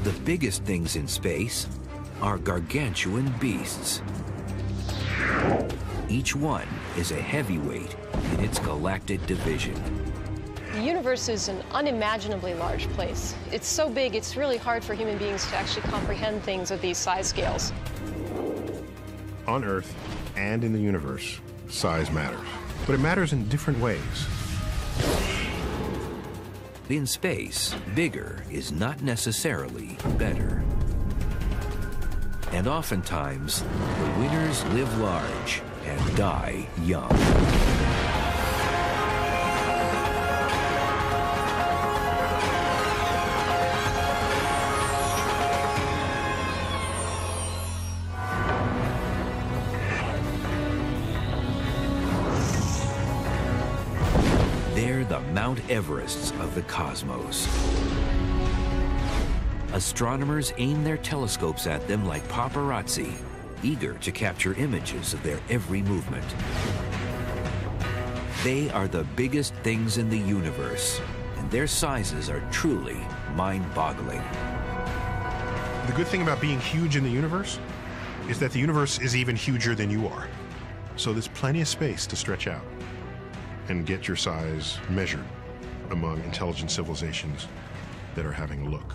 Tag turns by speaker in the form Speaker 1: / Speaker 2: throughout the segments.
Speaker 1: The biggest things in space are gargantuan beasts. Each one is a heavyweight in its galactic division.
Speaker 2: The universe is an unimaginably large place. It's so big, it's really hard for human beings to actually comprehend things of these size scales.
Speaker 3: On Earth and in the universe, size matters, but it matters in different ways.
Speaker 1: In space, bigger is not necessarily better. And oftentimes, the winners live large and die young. They're the Mount Everests of the cosmos. Astronomers aim their telescopes at them like paparazzi, eager to capture images of their every movement. They are the biggest things in the universe, and their sizes are truly mind-boggling.
Speaker 3: The good thing about being huge in the universe is that the universe is even huger than you are. So there's plenty of space to stretch out and get your size measured among intelligent civilizations that are having a look.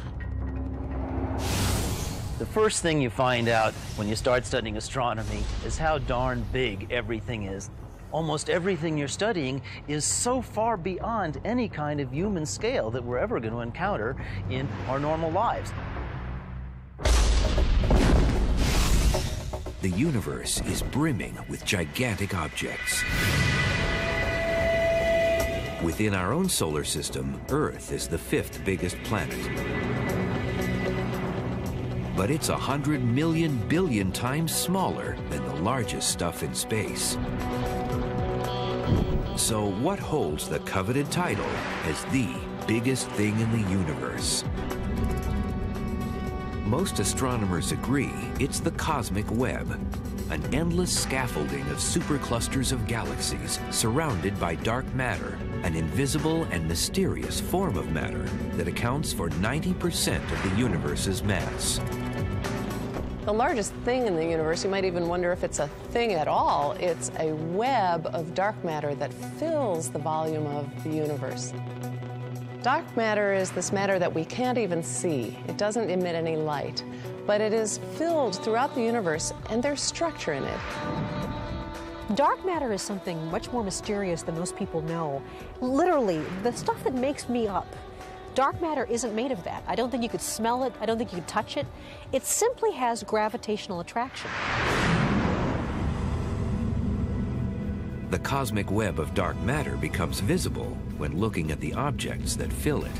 Speaker 4: The first thing you find out when you start studying astronomy is how darn big everything is. Almost everything you're studying is so far beyond any kind of human scale that we're ever going to encounter in our normal lives.
Speaker 1: The universe is brimming with gigantic objects. Within our own solar system, Earth is the 5th biggest planet. But it's 100 million billion times smaller than the largest stuff in space. So what holds the coveted title as the biggest thing in the universe? Most astronomers agree it's the cosmic web, an endless scaffolding of superclusters of galaxies surrounded by dark matter, an invisible and mysterious form of matter that accounts for 90% of the universe's mass.
Speaker 2: The largest thing in the universe, you might even wonder if it's a thing at all. It's a web of dark matter that fills the volume of the universe. Dark matter is this matter that we can't even see. It doesn't emit any light, but it is filled throughout the universe, and there's structure in it.
Speaker 5: Dark matter is something much more mysterious than most people know. Literally, the stuff that makes me up. Dark matter isn't made of that. I don't think you could smell it. I don't think you could touch it. It simply has gravitational attraction.
Speaker 1: The cosmic web of dark matter becomes visible when looking at the objects that fill it.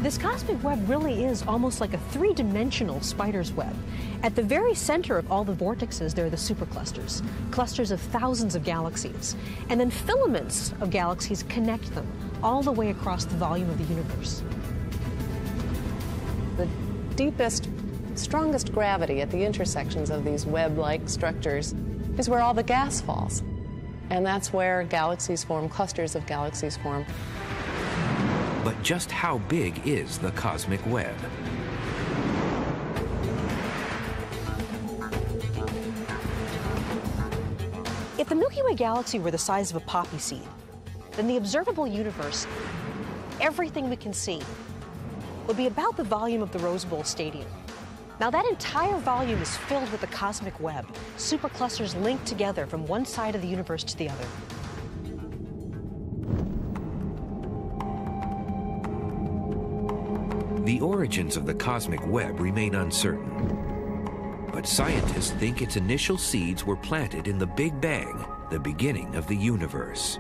Speaker 5: This cosmic web really is almost like a three-dimensional spider's web. At the very center of all the vortexes, there are the superclusters, clusters of thousands of galaxies. And then filaments of galaxies connect them all the way across the volume of the universe.
Speaker 2: The deepest, strongest gravity at the intersections of these web-like structures is where all the gas falls. And that's where galaxies form, clusters of galaxies form.
Speaker 1: But just how big is the cosmic web?
Speaker 5: If the Milky Way galaxy were the size of a poppy seed, then the observable universe, everything we can see, would be about the volume of the Rose Bowl Stadium. Now that entire volume is filled with the cosmic web, superclusters linked together from one side of the universe to the other.
Speaker 1: The origins of the cosmic web remain uncertain, but scientists think its initial seeds were planted in the Big Bang, the beginning of the universe.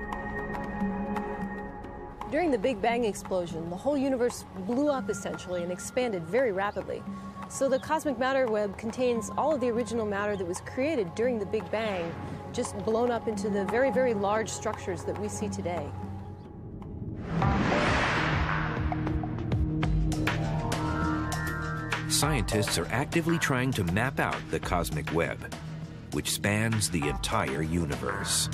Speaker 6: During the Big Bang explosion, the whole universe blew up essentially and expanded very rapidly. So the cosmic matter web contains all of the original matter that was created during the Big Bang, just blown up into the very, very large structures that we see today.
Speaker 1: Scientists are actively trying to map out the cosmic web, which spans the entire universe.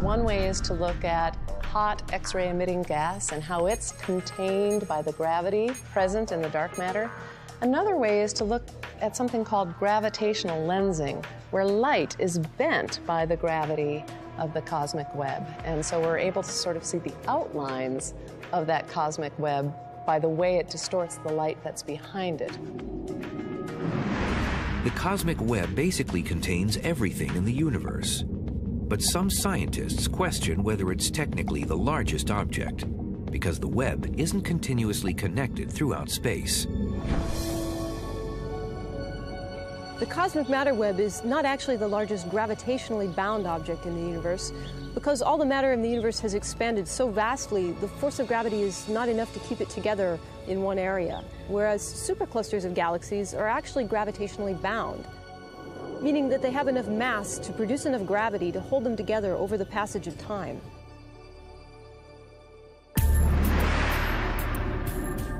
Speaker 2: One way is to look at hot X-ray emitting gas and how it's contained by the gravity present in the dark matter. Another way is to look at something called gravitational lensing, where light is bent by the gravity of the cosmic web. And so we're able to sort of see the outlines of that cosmic web by the way it distorts the light that's behind it.
Speaker 1: The cosmic web basically contains everything in the universe. But some scientists question whether it's technically the largest object, because the web isn't continuously connected throughout space.
Speaker 6: The cosmic matter web is not actually the largest gravitationally bound object in the universe, because all the matter in the universe has expanded so vastly, the force of gravity is not enough to keep it together in one area, whereas superclusters of galaxies are actually gravitationally bound, meaning that they have enough mass to produce enough gravity to hold them together over the passage of time.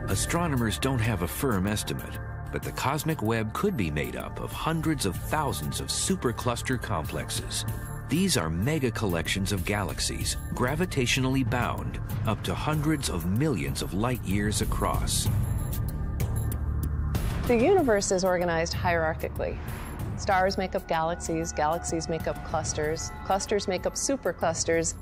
Speaker 1: Astronomers don't have a firm estimate, but the cosmic web could be made up of hundreds of thousands of supercluster complexes. These are mega collections of galaxies, gravitationally bound, up to hundreds of millions of light years across.
Speaker 2: The universe is organized hierarchically. Stars make up galaxies, galaxies make up clusters, clusters make up superclusters.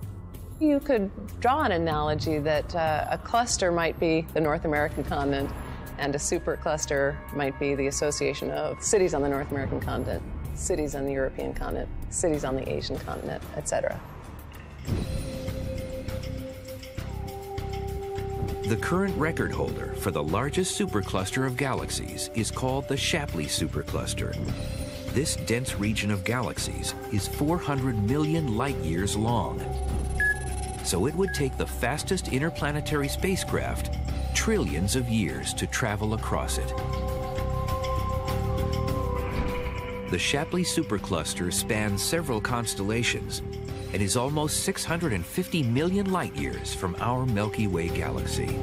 Speaker 2: You could draw an analogy that a cluster might be the North American continent, and a supercluster might be the association of cities on the North American continent, cities on the European continent, cities on the Asian continent, etc.
Speaker 1: The current record holder for the largest supercluster of galaxies is called the Shapley Supercluster. This dense region of galaxies is 400 million light-years long. So it would take the fastest interplanetary spacecraft trillions of years to travel across it. The Shapley Supercluster spans several constellations and is almost 650 million light-years from our Milky Way galaxy.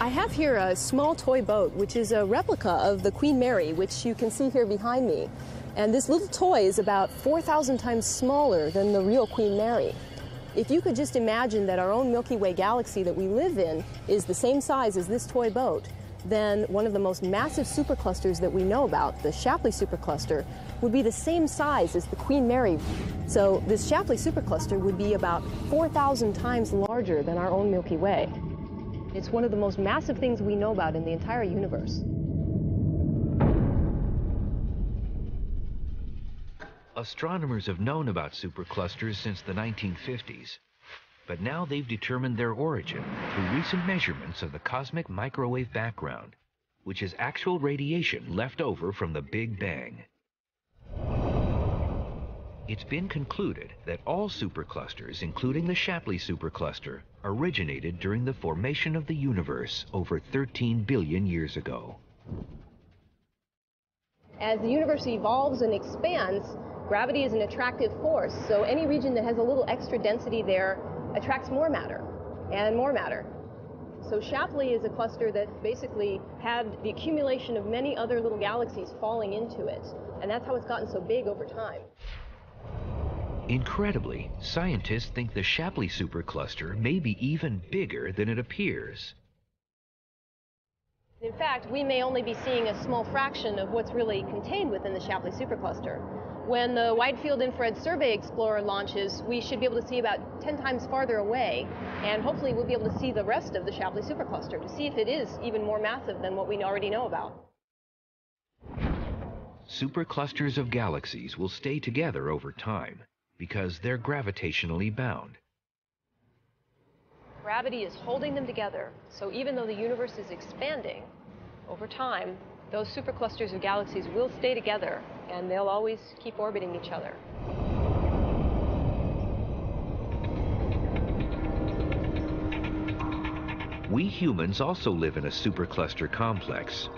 Speaker 6: I have here a small toy boat, which is a replica of the Queen Mary, which you can see here behind me. And this little toy is about 4,000 times smaller than the real Queen Mary. If you could just imagine that our own Milky Way galaxy that we live in is the same size as this toy boat, then one of the most massive superclusters that we know about, the Shapley Supercluster, would be the same size as the Queen Mary. So this Shapley Supercluster would be about 4,000 times larger than our own Milky Way. It's one of the most massive things we know about in the entire universe.
Speaker 1: Astronomers have known about superclusters since the 1950s, but now they've determined their origin through recent measurements of the cosmic microwave background, which is actual radiation left over from the Big Bang. It's been concluded that all superclusters, including the Shapley Supercluster, originated during the formation of the universe over 13 billion years ago.
Speaker 6: As the universe evolves and expands, gravity is an attractive force, so any region that has a little extra density there attracts more matter and more matter. So Shapley is a cluster that basically had the accumulation of many other little galaxies falling into it, and that's how it's gotten so big over time.
Speaker 1: Incredibly, scientists think the Shapley Supercluster may be even bigger than it appears.
Speaker 6: In fact, we may only be seeing a small fraction of what's really contained within the Shapley Supercluster. When the Wide Field Infrared Survey Explorer launches, we should be able to see about 10 times farther away, and hopefully we'll be able to see the rest of the Shapley Supercluster to see if it is even more massive than what we already know about.
Speaker 1: Superclusters of galaxies will stay together over time because they're gravitationally bound.
Speaker 6: Gravity is holding them together, so even though the universe is expanding, over time, those superclusters of galaxies will stay together, and they'll always keep orbiting each other.
Speaker 1: We humans also live in a supercluster complex,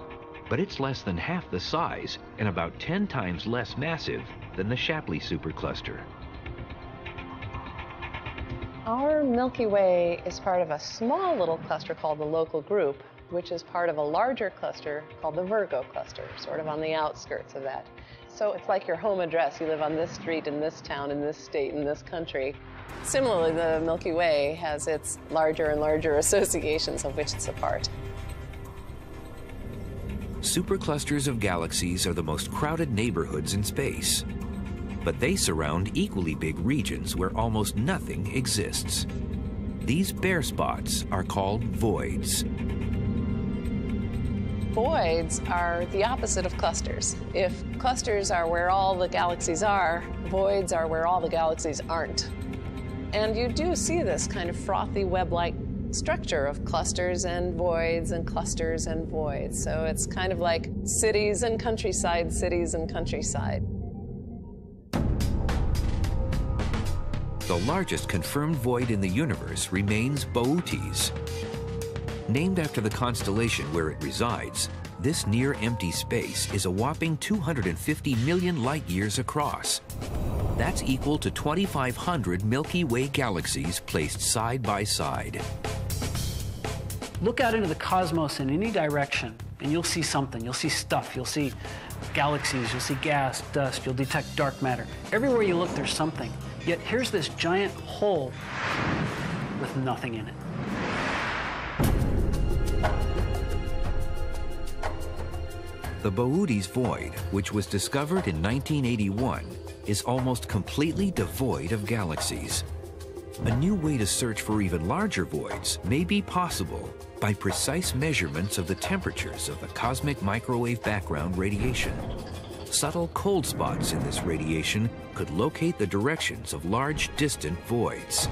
Speaker 1: but it's less than half the size and about 10 times less massive than the Shapley Supercluster.
Speaker 2: Our Milky Way is part of a small little cluster called the Local Group, which is part of a larger cluster called the Virgo cluster, sort of on the outskirts of that. So it's like your home address. You live on this street in this town, in this state, in this country. Similarly, the Milky Way has its larger and larger associations of which it's a part.
Speaker 1: Superclusters of galaxies are the most crowded neighborhoods in space, but they surround equally big regions where almost nothing exists. These bare spots are called voids.
Speaker 2: Voids are the opposite of clusters. If clusters are where all the galaxies are, voids are where all the galaxies aren't. And you do see this kind of frothy web-like structure of clusters and voids and clusters and voids. So it's kind of like cities and countryside, cities and countryside.
Speaker 1: The largest confirmed void in the universe remains Boötes. Named after the constellation where it resides, this near-empty space is a whopping 250 million light-years across. That's equal to 2,500 Milky Way galaxies placed side by side.
Speaker 7: Look out into the cosmos in any direction, and you'll see something. You'll see stuff. You'll see galaxies. You'll see gas, dust. You'll detect dark matter. Everywhere you look, there's something. Yet here's this giant hole with nothing in it.
Speaker 1: The Boötes void, which was discovered in 1981, is almost completely devoid of galaxies. A new way to search for even larger voids may be possible by precise measurements of the temperatures of the cosmic microwave background radiation. Subtle cold spots in this radiation could locate the directions of large distant voids.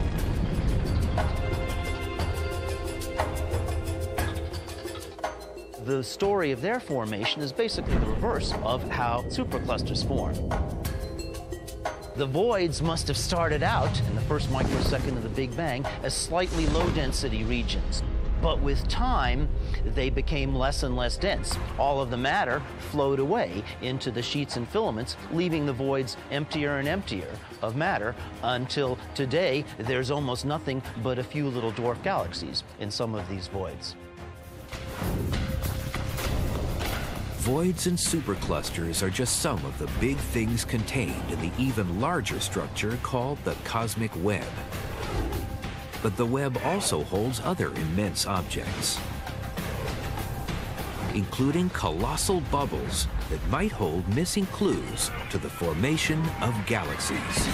Speaker 4: The story of their formation is basically the reverse of how superclusters form. The voids must have started out in the first microsecond of the Big Bang as slightly low-density regions. But with time, they became less and less dense. All of the matter flowed away into the sheets and filaments, leaving the voids emptier and emptier of matter until today there's almost nothing but a few little dwarf galaxies in some of these voids.
Speaker 1: Voids and superclusters are just some of the big things contained in the even larger structure called the cosmic web. But the web also holds other immense objects, including colossal bubbles that might hold missing clues to the formation of galaxies.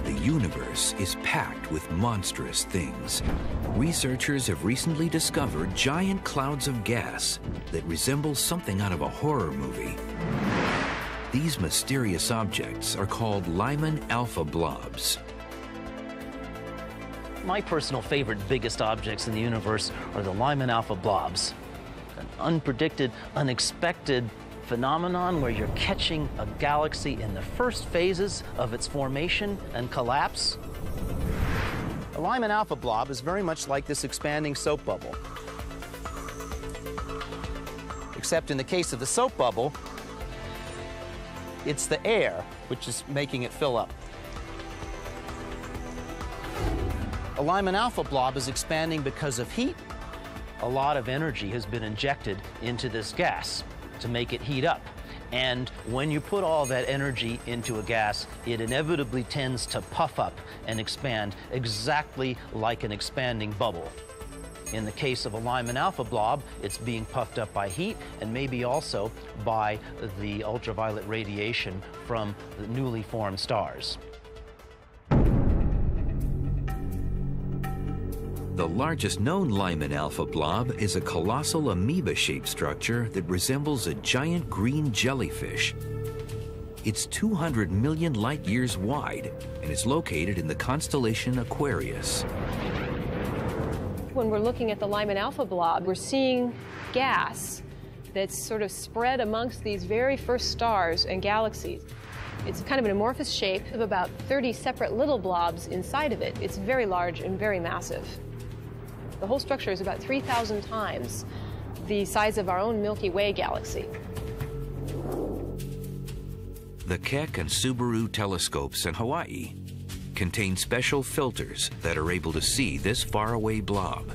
Speaker 1: The universe is packed with monstrous things. Researchers have recently discovered giant clouds of gas that resemble something out of a horror movie. These mysterious objects are called Lyman alpha blobs.
Speaker 4: My personal favorite biggest objects in the universe are the Lyman alpha blobs. An unpredicted, unexpected phenomenon where you're catching a galaxy in the first phases of its formation and collapse. A Lyman alpha blob is very much like this expanding soap bubble. Except in the case of the soap bubble, it's the air which is making it fill up. A Lyman alpha blob is expanding because of heat. A lot of energy has been injected into this gas to make it heat up. And when you put all that energy into a gas, it inevitably tends to puff up and expand exactly like an expanding bubble. In the case of a Lyman alpha blob, it's being puffed up by heat and maybe also by the ultraviolet radiation from the newly formed stars.
Speaker 1: The largest known Lyman alpha blob is a colossal amoeba-shaped structure that resembles a giant green jellyfish. It's 200 million light-years wide and is located in the constellation Aquarius.
Speaker 6: When we're looking at the Lyman alpha blob, we're seeing gas that's sort of spread amongst these very first stars and galaxies. It's kind of an amorphous shape of about 30 separate little blobs inside of it. It's very large and very massive. The whole structure is about 3,000 times the size of our own Milky Way galaxy.
Speaker 1: The Keck and Subaru telescopes in Hawaii contain special filters that are able to see this faraway blob,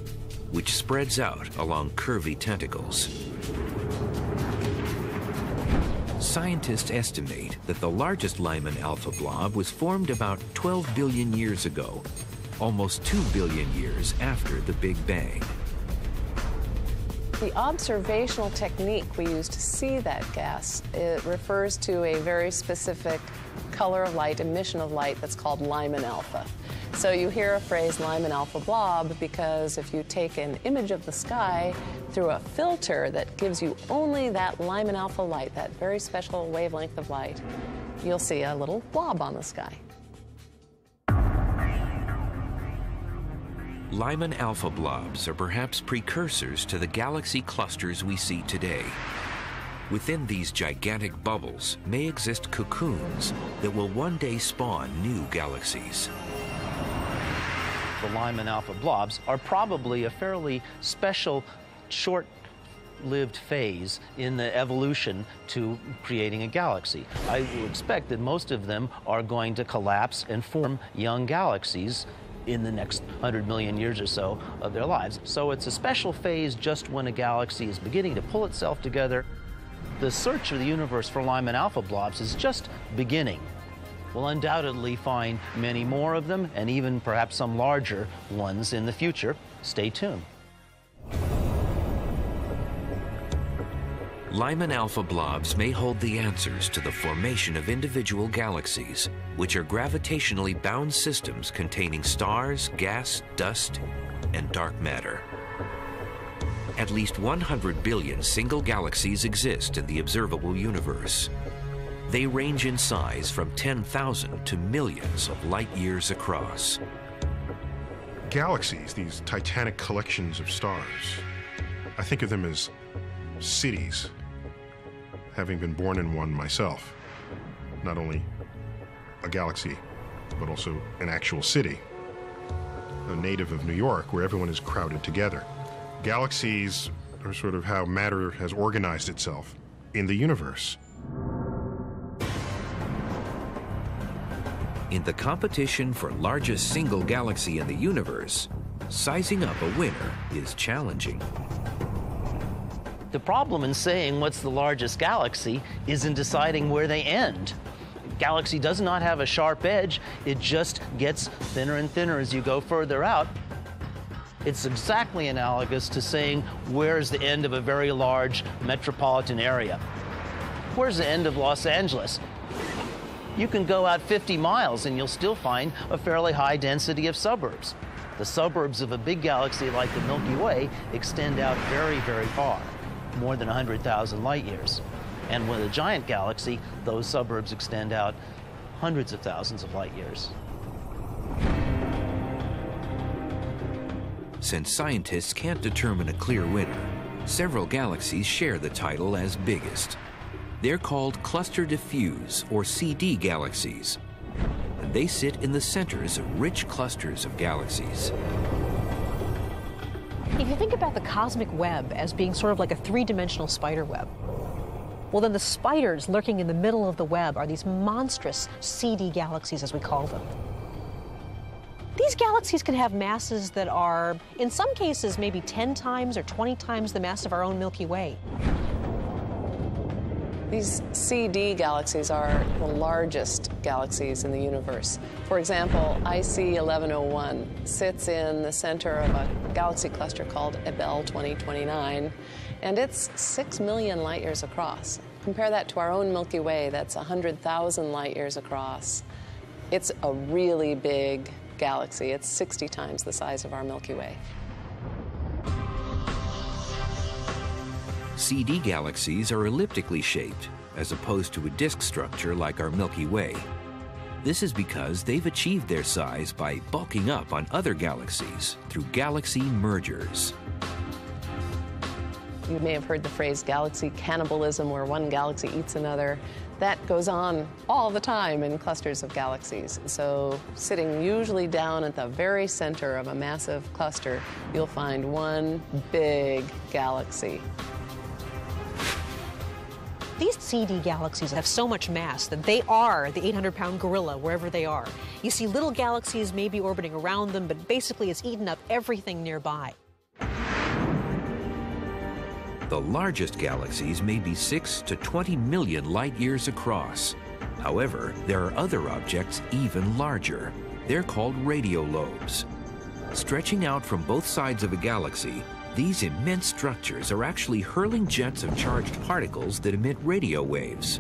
Speaker 1: which spreads out along curvy tentacles. Scientists estimate that the largest Lyman alpha blob was formed about 12 billion years ago, almost 2 billion years after the Big Bang.
Speaker 2: The observational technique we use to see that gas, it refers to a very specific color of light, emission of light that's called Lyman alpha. So you hear a phrase Lyman alpha blob because if you take an image of the sky through a filter that gives you only that Lyman alpha light, that very special wavelength of light, you'll see a little blob on the sky.
Speaker 1: Lyman alpha blobs are perhaps precursors to the galaxy clusters we see today. Within these gigantic bubbles may exist cocoons that will one day spawn new galaxies.
Speaker 4: The Lyman alpha blobs are probably a fairly special, short-lived phase in the evolution to creating a galaxy. I would expect that most of them are going to collapse and form young galaxies in the next 100 million years or so of their lives. So it's a special phase just when a galaxy is beginning to pull itself together. The search of the universe for Lyman alpha blobs is just beginning. We'll undoubtedly find many more of them, and even perhaps some larger ones in the future. Stay tuned.
Speaker 1: Lyman alpha blobs may hold the answers to the formation of individual galaxies, which are gravitationally bound systems containing stars, gas, dust, and dark matter. At least 100 billion single galaxies exist in the observable universe. They range in size from 10,000 to millions of light years across.
Speaker 3: Galaxies, these titanic collections of stars, I think of them as cities, having been born in one myself. Not only a galaxy, but also an actual city, a native of New York, where everyone is crowded together. Galaxies are sort of how matter has organized itself in the universe.
Speaker 1: In the competition for largest single galaxy in the universe, sizing up a winner is challenging.
Speaker 4: The problem in saying what's the largest galaxy is in deciding where they end. Galaxy does not have a sharp edge. It just gets thinner and thinner as you go further out. It's exactly analogous to saying where's the end of a very large metropolitan area. Where's the end of Los Angeles? You can go out 50 miles and you'll still find a fairly high density of suburbs. The suburbs of a big galaxy like the Milky Way extend out very, very far, more than 100,000 light years. And with a giant galaxy, those suburbs extend out hundreds of thousands of light years.
Speaker 1: Since scientists can't determine a clear winner, several galaxies share the title as biggest. They're called cluster diffuse, or CD galaxies, and they sit in the centers of rich clusters of galaxies.
Speaker 5: If you think about the cosmic web as being sort of like a three-dimensional spider web, well, then the spiders lurking in the middle of the web are these monstrous CD galaxies, as we call them. These galaxies can have masses that are, in some cases, maybe 10 times or 20 times the mass of our own Milky Way.
Speaker 2: These CD galaxies are the largest galaxies in the universe. For example, IC 1101 sits in the center of a galaxy cluster called Abell 2029, and it's 6 million light years across. Compare that to our own Milky Way, that's 100,000 light years across. It's a really big galaxy. It's 60 times the size of our Milky Way.
Speaker 1: CD galaxies are elliptically shaped, as opposed to a disk structure like our Milky Way. This is because they've achieved their size by bulking up on other galaxies through galaxy mergers.
Speaker 2: You may have heard the phrase galaxy cannibalism, where one galaxy eats another. That goes on all the time in clusters of galaxies. So sitting usually down at the very center of a massive cluster, you'll find one big galaxy.
Speaker 5: These CD galaxies have so much mass that they are the 800-pound gorilla wherever they are. You see little galaxies maybe orbiting around them, but basically it's eaten up everything nearby.
Speaker 1: The largest galaxies may be 6 to 20 million light-years across. However, there are other objects even larger. They're called radiolobes. Stretching out from both sides of a galaxy, these immense structures are actually hurling jets of charged particles that emit radio waves.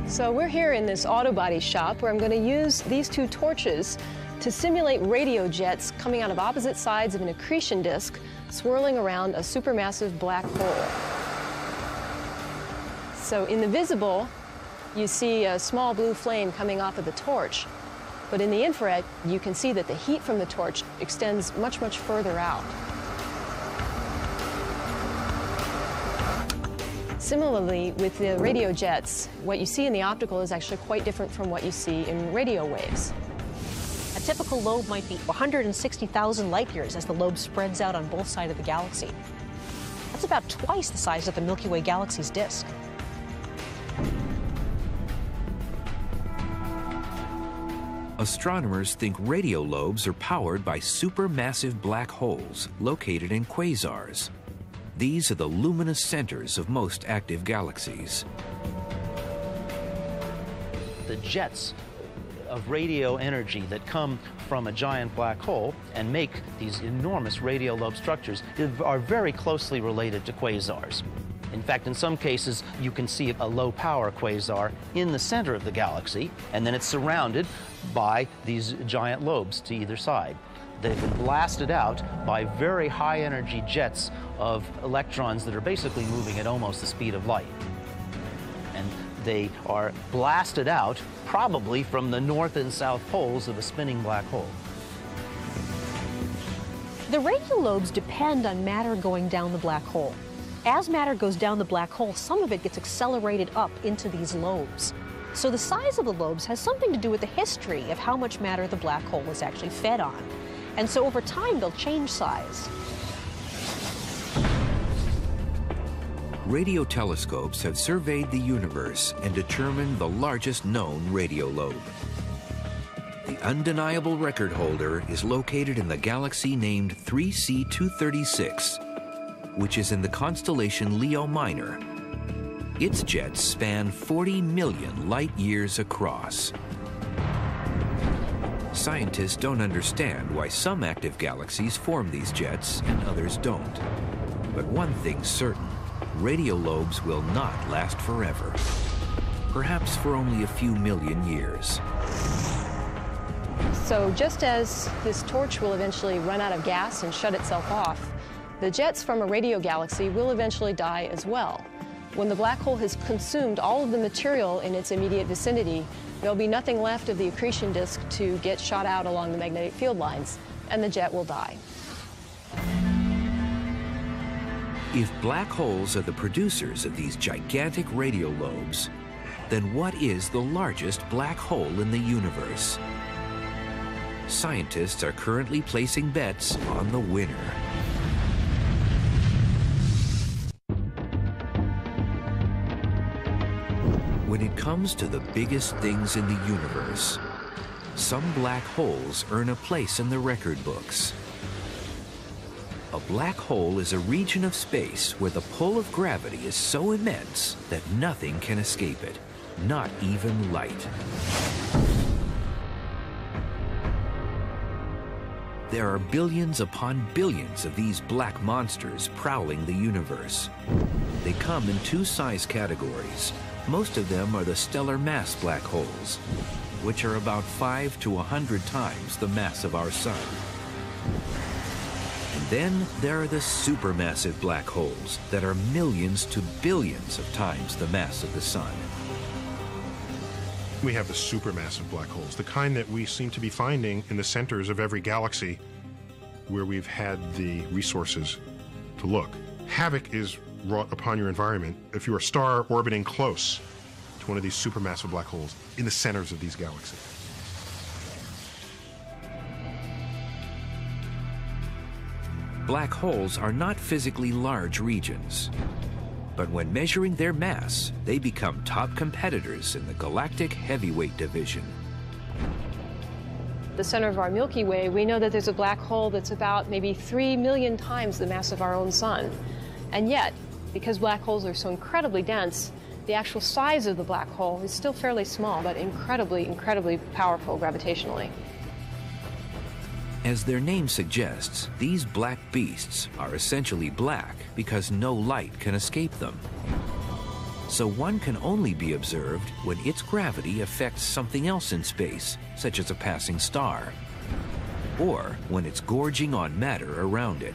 Speaker 6: So we're here in this auto body shop where I'm going to use these two torches to simulate radio jets coming out of opposite sides of an accretion disk swirling around a supermassive black hole. So in the visible, you see a small blue flame coming off of the torch. But in the infrared, you can see that the heat from the torch extends much, much further out. Similarly, with the radio jets, what you see in the optical is actually quite different from what you see in radio waves.
Speaker 5: A typical lobe might be 160,000 light years as the lobe spreads out on both sides of the galaxy. That's about twice the size of the Milky Way galaxy's disk.
Speaker 1: Astronomers think radiolobes are powered by supermassive black holes located in quasars. These are the luminous centers of most active galaxies.
Speaker 4: The jets of radio energy that come from a giant black hole and make these enormous radiolobe structures are very closely related to quasars. In fact, in some cases, you can see a low-power quasar in the center of the galaxy, and then it's surrounded by these giant lobes to either side. They've been blasted out by very high-energy jets of electrons that are basically moving at almost the speed of light. And they are blasted out probably from the north and south poles of a spinning black hole.
Speaker 5: The radiolobes depend on matter going down the black hole. As matter goes down the black hole, some of it gets accelerated up into these lobes. So the size of the lobes has something to do with the history of how much matter the black hole was actually fed on. And so over time, they'll change size.
Speaker 1: Radio telescopes have surveyed the universe and determined the largest known radiolobe. The undeniable record holder is located in the galaxy named 3C236, which is in the constellation Leo Minor. Its jets span 40 million light-years across. Scientists don't understand why some active galaxies form these jets and others don't. But one thing's certain, radiolobes will not last forever. Perhaps for only a few million years.
Speaker 6: So just as this torch will eventually run out of gas and shut itself off, the jets from a radio galaxy will eventually die as well. When the black hole has consumed all of the material in its immediate vicinity, there'll be nothing left of the accretion disk to get shot out along the magnetic field lines, and the jet will die.
Speaker 1: If black holes are the producers of these gigantic radiolobes, then what is the largest black hole in the universe? Scientists are currently placing bets on the winner. When it comes to the biggest things in the universe, some black holes earn a place in the record books. A black hole is a region of space where the pull of gravity is so immense that nothing can escape it, not even light. There are billions upon billions of these black monsters prowling the universe. They come in two size categories. Most of them are the stellar mass black holes, which are about 5 to 100 times the mass of our sun. And then there are the supermassive black holes that are millions to billions of times the mass of the sun.
Speaker 3: We have the supermassive black holes, the kind that we seem to be finding in the centers of every galaxy where we've had the resources to look. Havoc is wrought upon your environment if you're a star orbiting close to one of these supermassive black holes in the centers of these galaxies.
Speaker 1: black holes are not physically large regions. But when measuring their mass, they become top competitors in the galactic heavyweight division.
Speaker 6: The center of our Milky Way, we know that there's a black hole that's about maybe 3 million times the mass of our own sun. And yet, because black holes are so incredibly dense, the actual size of the black hole is still fairly small, but incredibly, incredibly powerful gravitationally.
Speaker 1: As their name suggests, these black beasts are essentially black because no light can escape them. So one can only be observed when its gravity affects something else in space, such as a passing star, or when it's gorging on matter around it.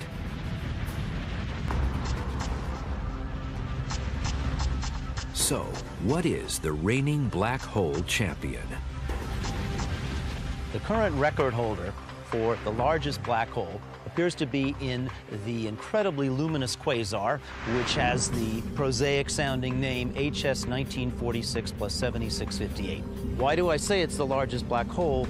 Speaker 1: So, what is the reigning black hole champion?
Speaker 4: The current record holder for the largest black hole appears to be in the incredibly luminous quasar, which has the prosaic-sounding name HS 1946 plus 7658. Why do I say it's the largest black hole?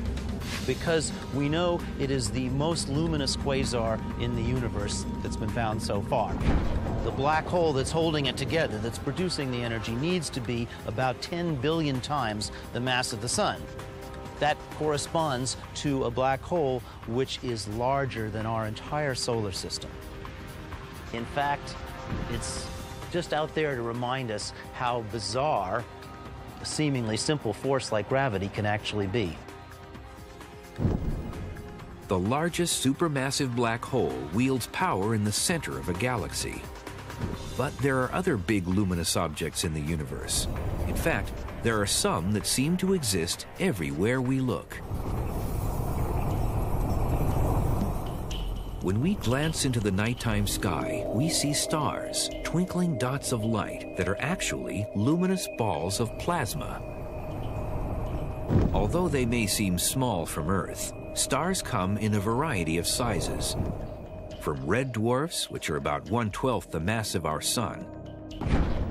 Speaker 4: Because we know it is the most luminous quasar in the universe that's been found so far. The black hole that's holding it together, that's producing the energy, needs to be about 10 billion times the mass of the sun. That corresponds to a black hole which is larger than our entire solar system. In fact, it's just out there to remind us how bizarre a seemingly simple force like gravity can actually be.
Speaker 1: The largest supermassive black hole wields power in the center of a galaxy. But there are other big luminous objects in the universe. In fact, there are some that seem to exist everywhere we look. When we glance into the nighttime sky, we see stars, twinkling dots of light that are actually luminous balls of plasma. Although they may seem small from Earth, stars come in a variety of sizes. From red dwarfs, which are about 1/12 the mass of our sun,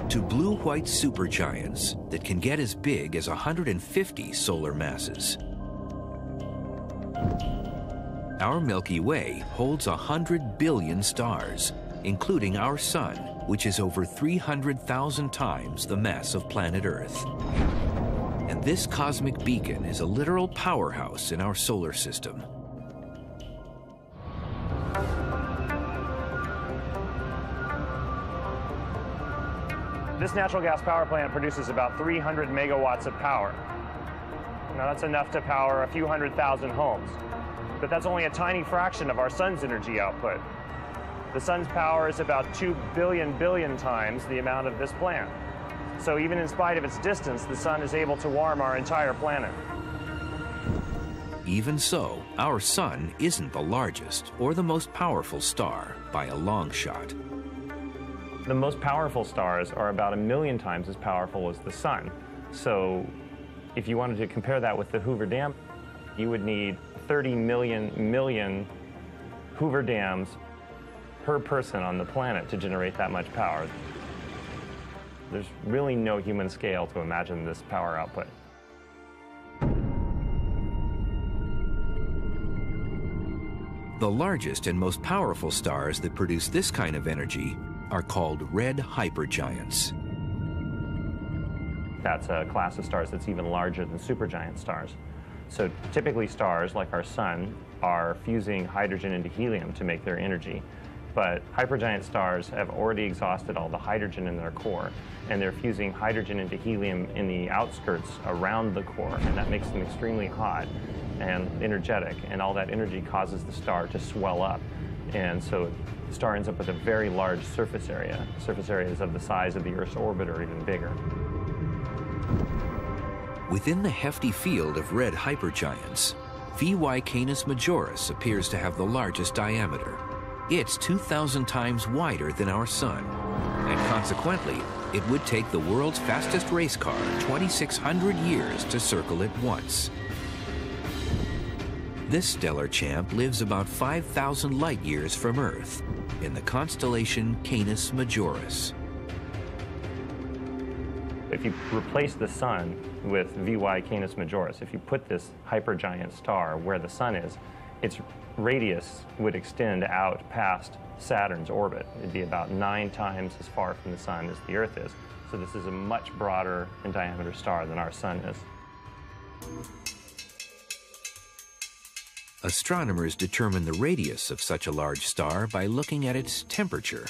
Speaker 1: to blue-white supergiants that can get as big as 150 solar masses. Our Milky Way holds 100 billion stars, including our sun, which is over 300,000 times the mass of planet Earth. And this cosmic beacon is a literal powerhouse in our solar system.
Speaker 8: This natural gas power plant produces about 300 megawatts of power. Now that's enough to power a few 100,000 homes, but that's only a tiny fraction of our sun's energy output. The sun's power is about 2 billion times the amount of this plant. So even in spite of its distance, the sun is able to warm our entire planet.
Speaker 1: Even so, our sun isn't the largest or the most powerful star by a long shot.
Speaker 8: The most powerful stars are about 1 million times as powerful as the sun. So if you wanted to compare that with the Hoover Dam, you would need 30 million Hoover Dams per person on the planet to generate that much power. There's really no human scale to imagine this power output.
Speaker 1: The largest and most powerful stars that produce this kind of energy are called red hypergiants.
Speaker 8: That's a class of stars that's even larger than supergiant stars. So typically stars, like our sun, are fusing hydrogen into helium to make their energy. But hypergiant stars have already exhausted all the hydrogen in their core, and they're fusing hydrogen into helium in the outskirts around the core, and that makes them extremely hot and energetic, and all that energy causes the star to swell up. And so the star ends up with a very large surface area. Surface area is of the size of the Earth's orbit or even bigger.
Speaker 1: Within the hefty field of red hypergiants, VY Canis Majoris appears to have the largest diameter. It's 2,000 times wider than our sun, and consequently, it would take the world's fastest race car 2,600 years to circle it once. This stellar champ lives about 5,000 light years from Earth in the constellation Canis Majoris.
Speaker 8: If you replace the sun with VY Canis Majoris, if you put this hypergiant star where the sun is, it's radius would extend out past Saturn's orbit. It'd be about 9 times as far from the sun as the Earth is. So this is a much broader in diameter star than our sun is.
Speaker 1: Astronomers determine the radius of such a large star by looking at its temperature.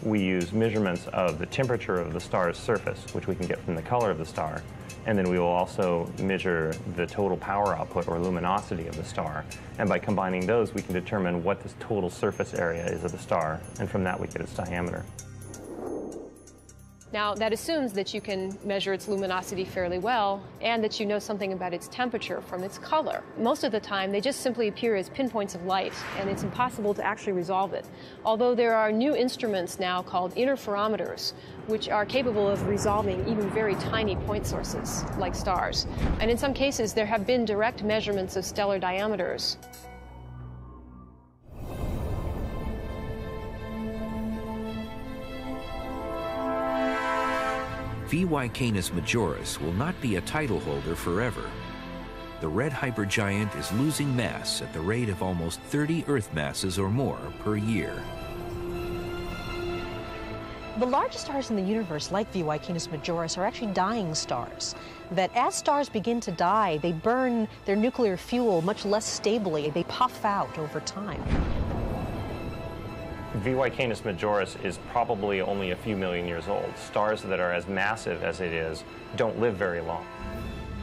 Speaker 8: We use measurements of the temperature of the star's surface, which we can get from the color of the star, and then we will also measure the total power output or luminosity of the star. And by combining those, we can determine what the total surface area is of the star, and from that we get its diameter.
Speaker 6: Now, that assumes that you can measure its luminosity fairly well and that you know something about its temperature from its color. Most of the time, they just simply appear as pinpoints of light, and it's impossible to actually resolve it. Although there are new instruments now called interferometers, which are capable of resolving even very tiny point sources, like stars. And in some cases, there have been direct measurements of stellar diameters.
Speaker 1: VY Canis Majoris will not be a title holder forever. The red hypergiant is losing mass at the rate of almost 30 Earth masses or more per year.
Speaker 5: The largest stars in the universe, like VY Canis Majoris, are actually dying stars. That as stars begin to die, they burn their nuclear fuel much less stably. They puff out over time.
Speaker 8: VY Canis Majoris is probably only a few million years old. Stars that are as massive as it is don't live very long.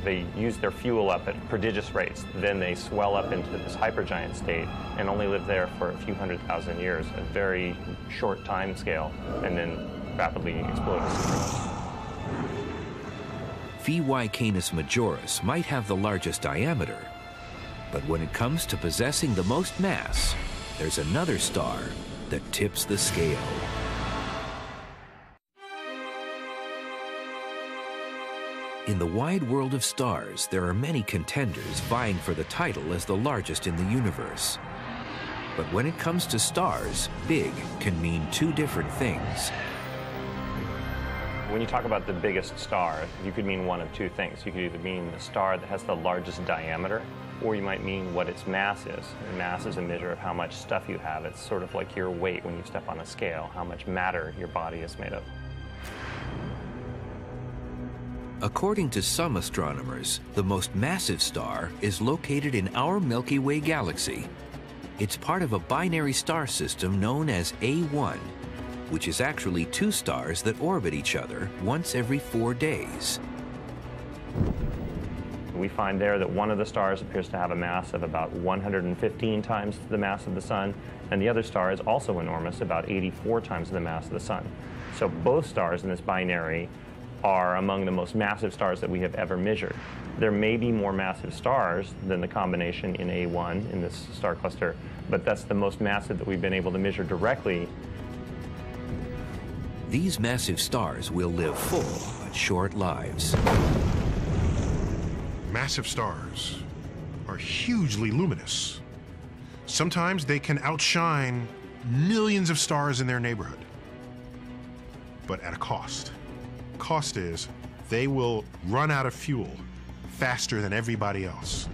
Speaker 8: They use their fuel up at prodigious rates. Then they swell up into this hypergiant state and only live there for a few 100,000 years, a very short time scale, and then rapidly explode as supernova.
Speaker 1: VY Canis Majoris might have the largest diameter, but when it comes to possessing the most mass, there's another star that tips the scale. In the wide world of stars, there are many contenders vying for the title as the largest in the universe. But when it comes to stars, big can mean two different things.
Speaker 8: When you talk about the biggest star, you could mean one of two things. You could either mean the star that has the largest diameter, or you might mean what its mass is. And mass is a measure of how much stuff you have. It's sort of like your weight when you step on a scale, how much matter your body is made of.
Speaker 1: According to some astronomers, the most massive star is located in our Milky Way galaxy. It's part of a binary star system known as A1, which is actually two stars that orbit each other once every 4 days.
Speaker 8: We find there that one of the stars appears to have a mass of about 115 times the mass of the sun, and the other star is also enormous, about 84 times the mass of the sun. So both stars in this binary are among the most massive stars that we have ever measured. There may be more massive stars than the combination in A1 in this star cluster, but that's the most massive that we've been able to measure directly.
Speaker 1: These massive stars will live full but short lives.
Speaker 3: Massive stars are hugely luminous. Sometimes they can outshine millions of stars in their neighborhood, but at a cost. Cost is they will run out of fuel faster than everybody else.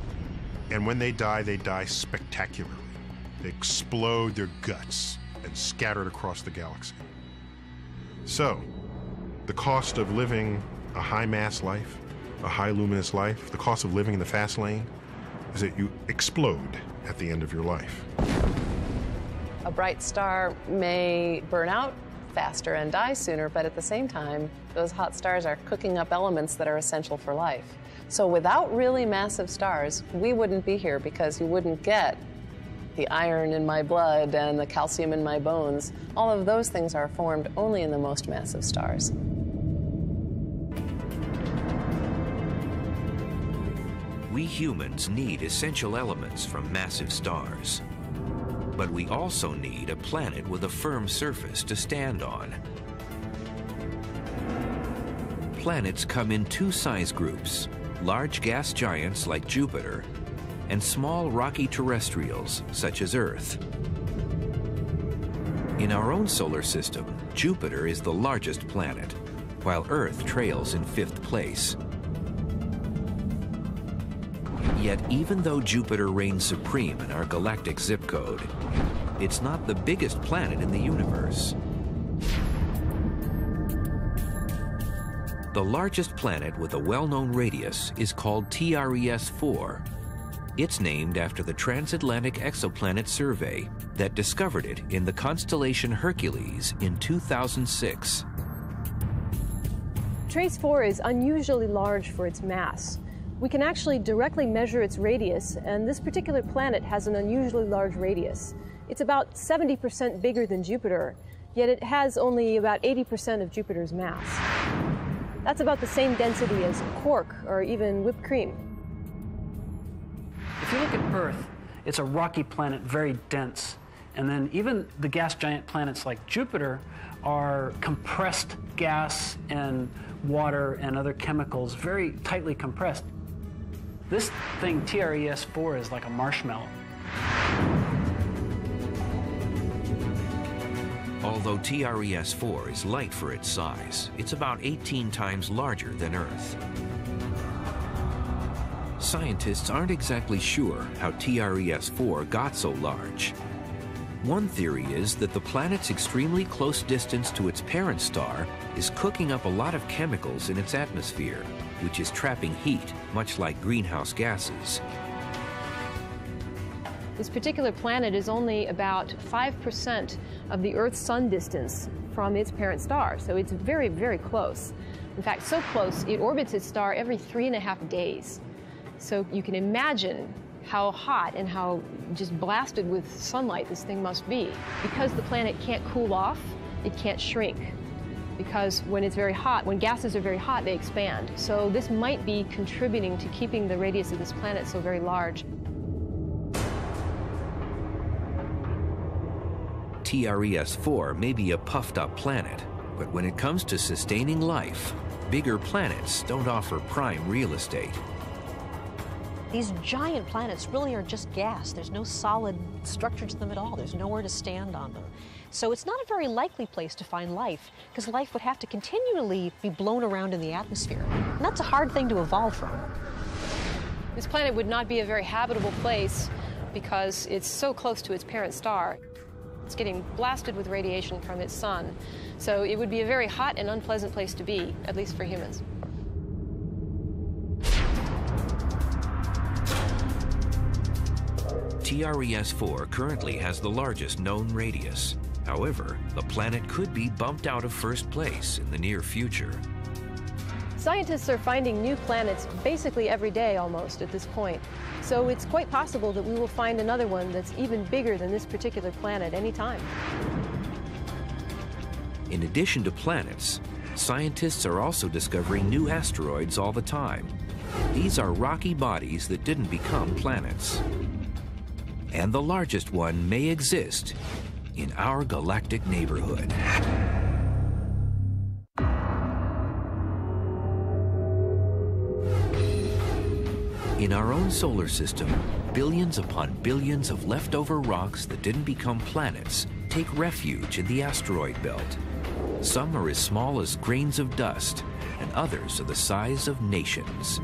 Speaker 3: And when they die spectacularly. They explode their guts and scatter it across the galaxy. So, the cost of living a high mass life, a high luminous life, the cost of living in the fast lane is that you explode at the end of your life.
Speaker 2: A bright star may burn out faster and die sooner, but at the same time, those hot stars are cooking up elements that are essential for life. So without really massive stars, we wouldn't be here because you wouldn't get the iron in my blood and the calcium in my bones. All of those things are formed only in the most massive stars.
Speaker 1: We humans need essential elements from massive stars. But we also need a planet with a firm surface to stand on. Planets come in two size groups: large gas giants like Jupiter and small rocky terrestrials such as Earth. In our own solar system, Jupiter is the largest planet, while Earth trails in 5th place. Yet even though Jupiter reigns supreme in our galactic zip code, it's not the biggest planet in the universe. The largest planet with a well-known radius is called TRES-4. It's named after the Transatlantic Exoplanet Survey that discovered it in the constellation Hercules in 2006.
Speaker 6: TRES-4 is unusually large for its mass. We can actually directly measure its radius, and this particular planet has an unusually large radius. It's about 70% bigger than Jupiter, yet it has only about 80% of Jupiter's mass. That's about the same density as cork or even whipped cream.
Speaker 7: If you look at Earth, it's a rocky planet, very dense. And then even the gas giant planets like Jupiter are compressed gas and water and other chemicals, very tightly compressed. This thing, TRES-4, is like a marshmallow.
Speaker 1: Although TRES-4 is light for its size, it's about 18 times larger than Earth. Scientists aren't exactly sure how TRES-4 got so large. One theory is that the planet's extremely close distance to its parent star is cooking up a lot of chemicals in its atmosphere, which is trapping heat, much like greenhouse gases.
Speaker 6: This particular planet is only about 5% of the Earth's sun distance from its parent star, so it's very, very close. In fact, so close, it orbits its star every 3.5 days. So you can imagine how hot and how just blasted with sunlight this thing must be. Because the planet can't cool off, it can't shrink. Because when it's very hot, when gases are very hot, they expand. So this might be contributing to keeping the radius of this planet so very large.
Speaker 1: TRES-4 may be a puffed-up planet, but when it comes to sustaining life, bigger planets don't offer prime real estate.
Speaker 5: These giant planets really are just gas. There's no solid structure to them at all. There's nowhere to stand on them. So it's not a very likely place to find life, because life would have to continually be blown around in the atmosphere. And that's a hard thing to evolve from.
Speaker 6: This planet would not be a very habitable place because it's so close to its parent star. It's getting blasted with radiation from its sun. So it would be a very hot and unpleasant place to be, at least for humans.
Speaker 1: TRES-4 currently has the largest known radius. However, the planet could be bumped out of first place in the near future.
Speaker 6: Scientists are finding new planets basically every day almost at this point. So it's quite possible that we will find another one that's even bigger than this particular planet anytime.
Speaker 1: In addition to planets, scientists are also discovering new asteroids all the time. These are rocky bodies that didn't become planets. And the largest one may exist in our galactic neighborhood. In our own solar system, billions upon billions of leftover rocks that didn't become planets take refuge in the asteroid belt. Some are as small as grains of dust, and others are the size of nations.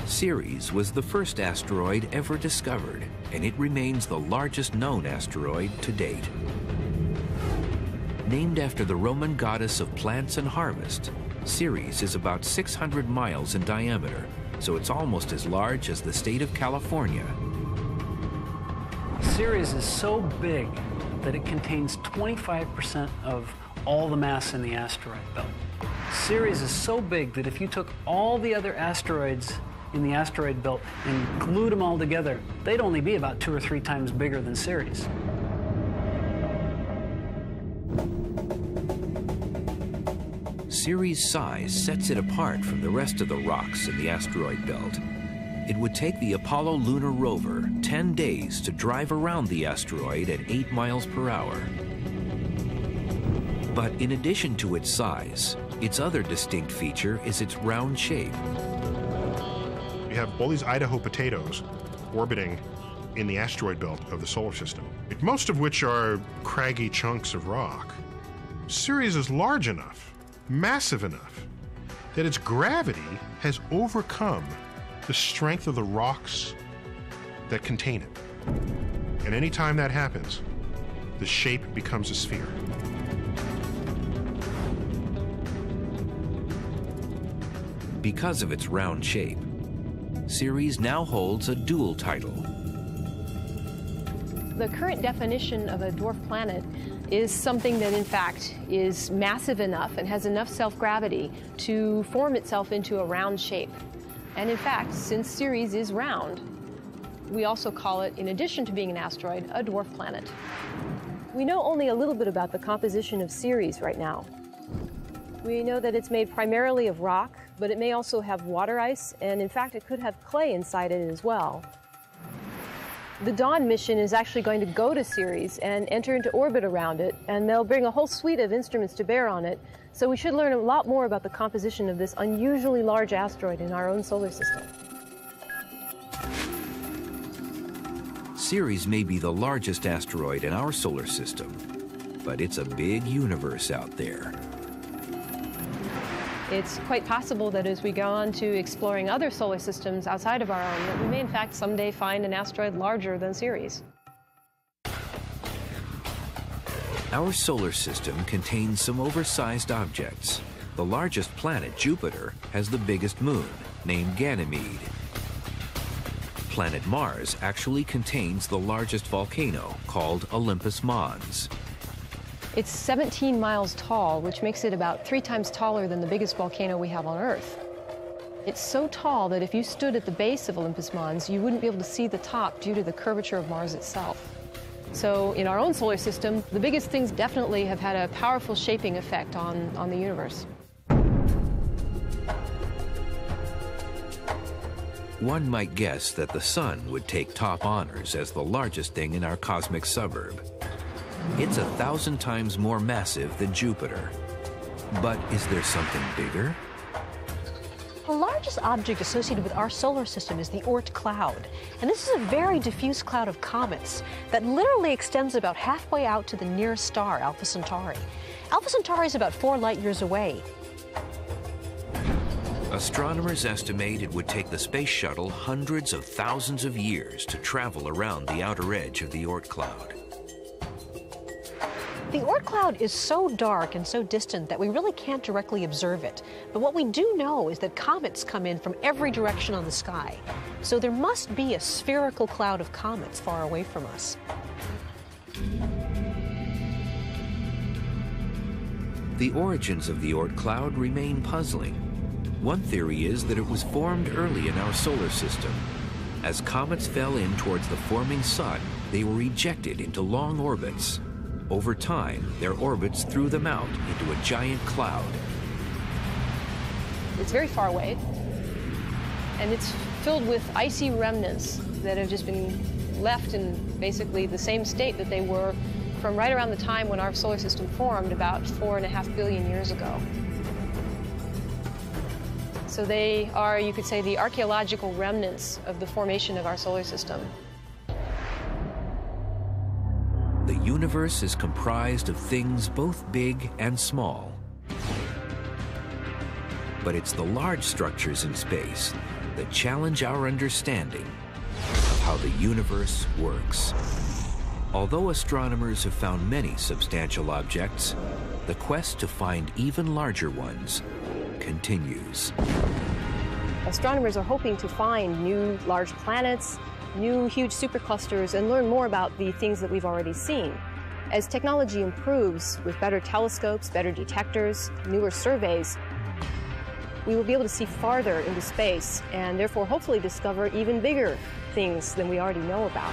Speaker 1: Ceres was the first asteroid ever discovered, and it remains the largest known asteroid to date. Named after the Roman goddess of plants and harvest, Ceres is about 600 miles in diameter, so it's almost as large as the state of California.
Speaker 7: Ceres is so big that it contains 25% of all the mass in the asteroid belt. Ceres is so big that if you took all the other asteroids in the asteroid belt and glued them all together, they'd only be about 2 or 3 times bigger than Ceres.
Speaker 1: Ceres' size sets it apart from the rest of the rocks in the asteroid belt. It would take the Apollo lunar rover 10 days to drive around the asteroid at 8 miles per hour. But in addition to its size, its other distinct feature is its round shape.
Speaker 3: You have all these Idaho potatoes orbiting in the asteroid belt of the solar system, most of which are craggy chunks of rock. Ceres is large enough, massive enough, that its gravity has overcome the strength of the rocks that contain it. And anytime that happens, the shape becomes a sphere.
Speaker 1: Because of its round shape, Ceres now holds a dual title.
Speaker 6: The current definition of a dwarf planet is something that in fact is massive enough and has enough self-gravity to form itself into a round shape. And in fact, since Ceres is round, we also call it, in addition to being an asteroid, a dwarf planet. We know only a little bit about the composition of Ceres right now. We know that it's made primarily of rock, but it may also have water ice, and in fact it could have clay inside it as well. The Dawn mission is actually going to go to Ceres and enter into orbit around it, and they'll bring a whole suite of instruments to bear on it, so we should learn a lot more about the composition of this unusually large asteroid in our own solar system.
Speaker 1: Ceres may be the largest asteroid in our solar system, but it's a big universe out there.
Speaker 6: It's quite possible that as we go on to exploring other solar systems outside of our own, that we may in fact someday find an asteroid larger than Ceres.
Speaker 1: Our solar system contains some oversized objects. The largest planet, Jupiter, has the biggest moon, named Ganymede. Planet Mars actually contains the largest volcano, called Olympus Mons.
Speaker 6: It's 17 miles tall, which makes it about 3 times taller than the biggest volcano we have on Earth. It's so tall that if you stood at the base of Olympus Mons, you wouldn't be able to see the top due to the curvature of Mars itself. So in our own solar system, the biggest things definitely have had a powerful shaping effect on the universe.
Speaker 1: One might guess that the Sun would take top honors as the largest thing in our cosmic suburb. It's 1,000 times more massive than Jupiter. But is there something bigger?
Speaker 5: The largest object associated with our solar system is the Oort cloud. And this is a very diffuse cloud of comets that literally extends about halfway out to the nearest star, Alpha Centauri. Alpha Centauri is about 4 light years away.
Speaker 1: Astronomers estimate it would take the space shuttle hundreds of thousands of years to travel around the outer edge of the Oort cloud.
Speaker 5: The Oort cloud is so dark and so distant that we really can't directly observe it. But what we do know is that comets come in from every direction on the sky. So there must be a spherical cloud of comets far away from us.
Speaker 1: The origins of the Oort cloud remain puzzling. One theory is that it was formed early in our solar system. As comets fell in towards the forming sun, they were ejected into long orbits. Over time, their orbits threw them out into a giant cloud.
Speaker 6: It's very far away, and it's filled with icy remnants that have just been left in basically the same state that they were from right around the time when our solar system formed, about 4.5 billion years ago. So they are, you could say, the archaeological remnants of the formation of our solar system.
Speaker 1: The universe is comprised of things both big and small. But it's the large structures in space that challenge our understanding of how the universe works. Although astronomers have found many substantial objects, the quest to find even larger ones continues.
Speaker 6: Astronomers are hoping to find new large planets, new huge superclusters, and learn more about the things that we've already seen. As technology improves with better telescopes, better detectors, newer surveys, we will be able to see farther into space and therefore hopefully discover even bigger things than we already know about.